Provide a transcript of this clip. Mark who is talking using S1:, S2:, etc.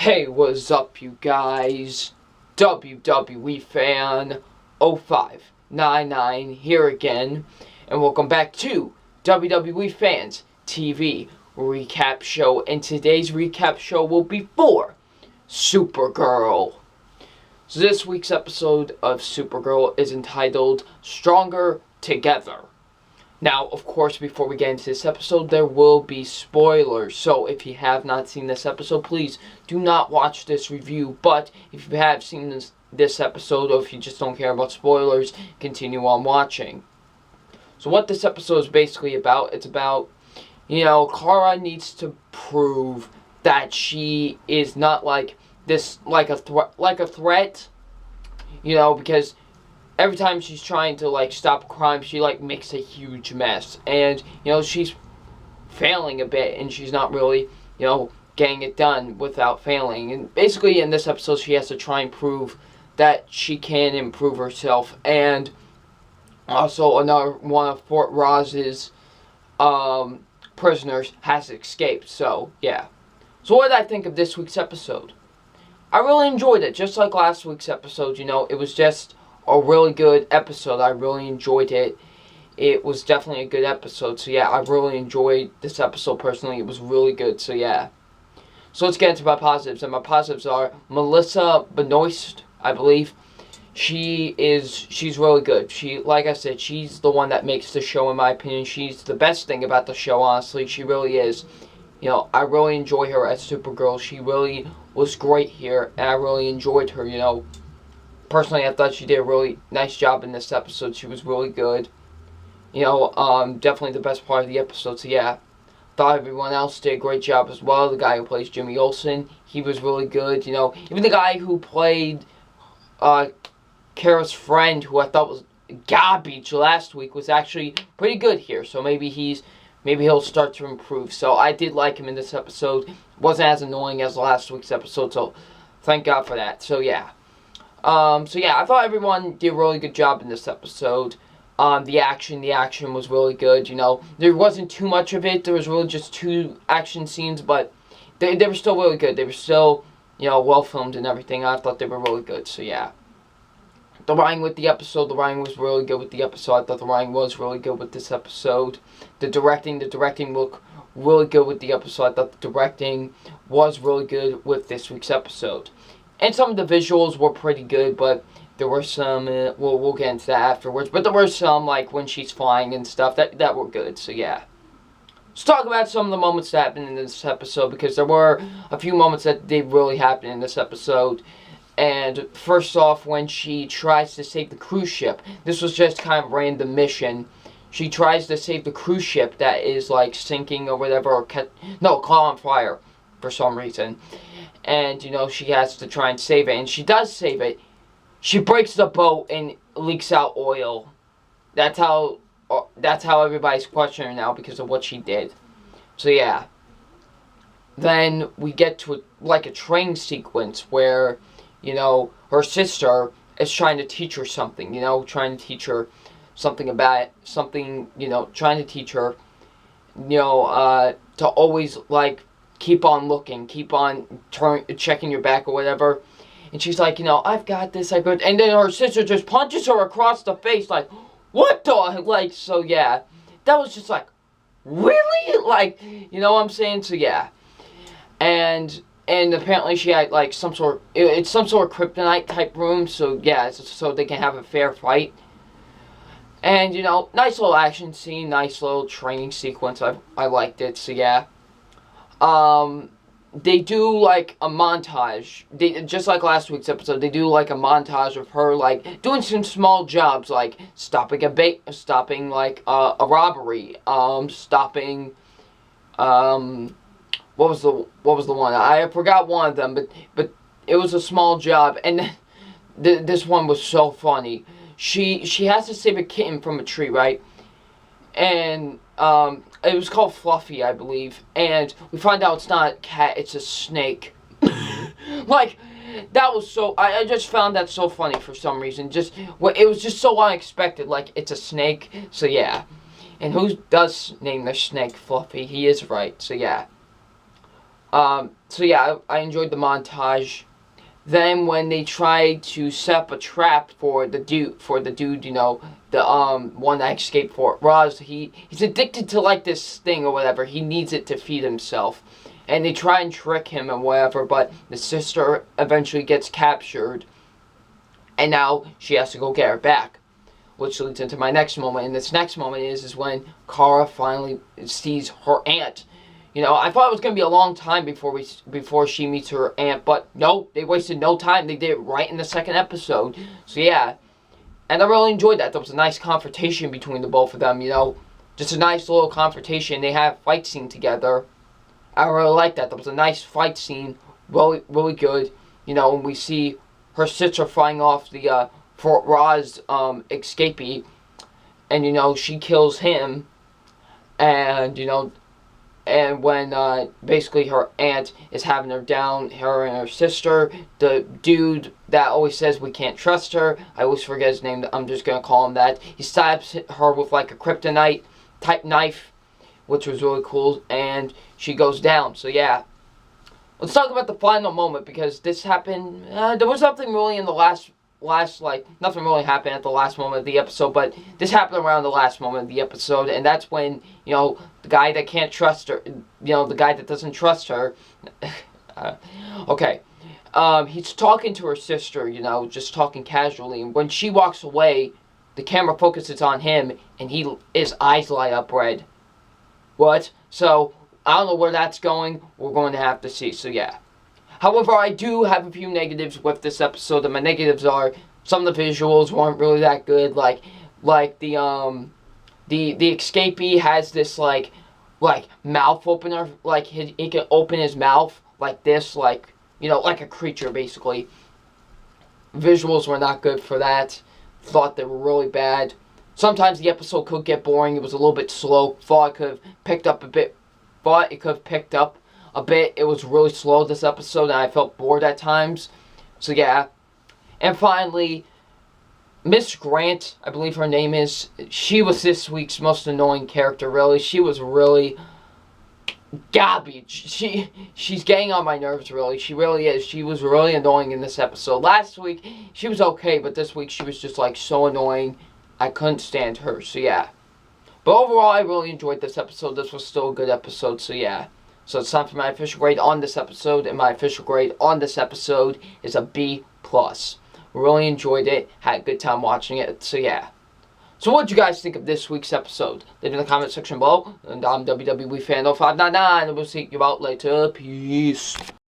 S1: Hey, what's up, you guys? WWE fan 0599 here again, and welcome back to WWE Fans TV Recap Show. And today's recap show will be for Supergirl. So this week's episode of Supergirl is entitled Stronger Together. Now, of course, before we get into this episode, there will be spoilers. So, if you have not seen this episode, please do not watch this review. But, if you have seen this episode, or if you just don't care about spoilers, continue on watching. So, what this episode is basically about, it's about, Kara needs to prove that she is not like a threat, because every time she's trying to, stop crime, she, makes a huge mess. And, she's failing a bit, and she's not really, getting it done without failing. And basically, in this episode, she has to try and prove that she can improve herself. And also, another one of Fort Roz's prisoners has escaped. So, yeah. So, what did I think of this week's episode? I really enjoyed it. Just like last week's episode, it was just a really good episode. I really enjoyed it. It was definitely a good episode. So yeah, I really enjoyed this episode personally. It was really good. So yeah. So let's get into my positives. And my positives are Melissa Benoist, I believe. She's really good. Like I said, she's the one that makes the show, in my opinion. She's the best thing about the show, honestly. She really is. I really enjoy her as Supergirl. She really was great here, and I really enjoyed her, Personally, I thought she did a really nice job in this episode. She was really good. Definitely the best part of the episode. So, yeah. Thought everyone else did a great job as well. The guy who plays Jimmy Olsen, he was really good. Even the guy who played Kara's friend, who I thought was garbage last week, was actually pretty good here. So, maybe he'll start to improve. So, I did like him in this episode. Wasn't as annoying as last week's episode. So, thank God for that. So, yeah. I thought everyone did a really good job in this episode. The action was really good, There wasn't too much of it. There was really just 2 action scenes, but they were still really good. They were still, well filmed and everything. I thought they were really good, so yeah. The writing with the episode, was really good with the episode. I thought the writing was really good with this episode. The directing looked really good with the episode. I thought the directing was really good with this week's episode. And some of the visuals were pretty good, but there were some, we'll get into that afterwards, but there were some, like, when she's flying and stuff, that were good, so yeah. Let's talk about some of the moments that happened in this episode, because there were a few moments that did really happen in this episode. And first off, when she tries to save the cruise ship, this was just kind of a random mission. She tries to save the cruise ship that is, sinking or whatever, or caught on fire for some reason. And, she has to try and save it. And she does save it. She breaks the boat and leaks out oil. That's how everybody's questioning her now because of what she did. So, yeah. Then we get to a train sequence where, her sister is trying to teach her something. Trying to teach her something about it. Trying to teach her, to always, keep on looking, keep on checking your back or whatever. And she's like, I've got this, I could. And then her sister just punches her across the face, what the? So yeah. That was just really? What I'm saying? So yeah. And apparently she had, some sort of kryptonite type room. So yeah, so they can have a fair fight. And, nice little action scene, nice little training sequence. I liked it, so yeah. They do, a montage. Just like last week's episode, they do, a montage of her, doing some small jobs, stopping a robbery, stopping, what was the one? I forgot one of them, but it was a small job, and this one was so funny. She has to save a kitten from a tree, right? And, it was called Fluffy, I believe. And we find out it's not a cat, it's a snake. That was so... I just found that so funny for some reason. It was just so unexpected. It's a snake. So, yeah. And who does name their snake Fluffy? He is right. So, yeah. So yeah, I enjoyed the montage. Then when they tried to set up a trap for the dude, you know, the one that escaped Fort Roz, he's addicted to like this thing or whatever. He needs it to feed himself. And they try and trick him and whatever, but the sister eventually gets captured. And now she has to go get her back. Which leads into my next moment. And this next moment is when Kara finally sees her aunt. You know, I thought it was going to be a long time before she meets her aunt, but no, they wasted no time. They did it right in the second episode. So yeah, and I really enjoyed that. There was a nice confrontation between the both of them, you know. Just a nice little confrontation. They had a fight scene together. I really liked that. There was a nice fight scene. Really, really good. You know, when we see her sister flying off the Fort Roz escapee. And, you know, she kills him. And, you know, and when basically her aunt is having her down, her and her sister, the dude that always says we can't trust her, I always forget his name, I'm just going to call him that, he stabs her with like a kryptonite type knife, which was really cool, and she goes down. So yeah, let's talk about the final moment, because this happened, there was nothing really in the last nothing really happened at the last moment of the episode, but this happened around the last moment of the episode, and that's when, you know, the guy that can't trust her, you know, the guy that doesn't trust her, he's talking to her sister, you know, just talking casually, and when she walks away, the camera focuses on him, and his eyes light up red. What? So, I don't know where that's going, we're going to have to see, so yeah. However, I do have a few negatives with this episode, and my negatives are some of the visuals weren't really that good. Like the escapee has this like mouth opener, like he can open his mouth like this, like, you know, like a creature basically. Visuals were not good for that. Thought they were really bad. Sometimes the episode could get boring. It was a little bit slow. Thought it could have picked up a bit. It was really slow this episode, and I felt bored at times. So yeah. And finally, Miss Grant, I believe her name is, she was this week's most annoying character, really. She was really garbage. She's getting on my nerves, really. She really is. She was really annoying in this episode. Last week, she was okay, but this week she was just like so annoying. I couldn't stand her, so yeah. But overall, I really enjoyed this episode. This was still a good episode, so yeah. So it's time for my official grade on this episode, and my official grade on this episode is a B+. Really enjoyed it, had a good time watching it, so yeah. So what did you guys think of this week's episode? Leave in the comment section below, and I'm WWE Fan 0599, and we'll see you out later. Peace.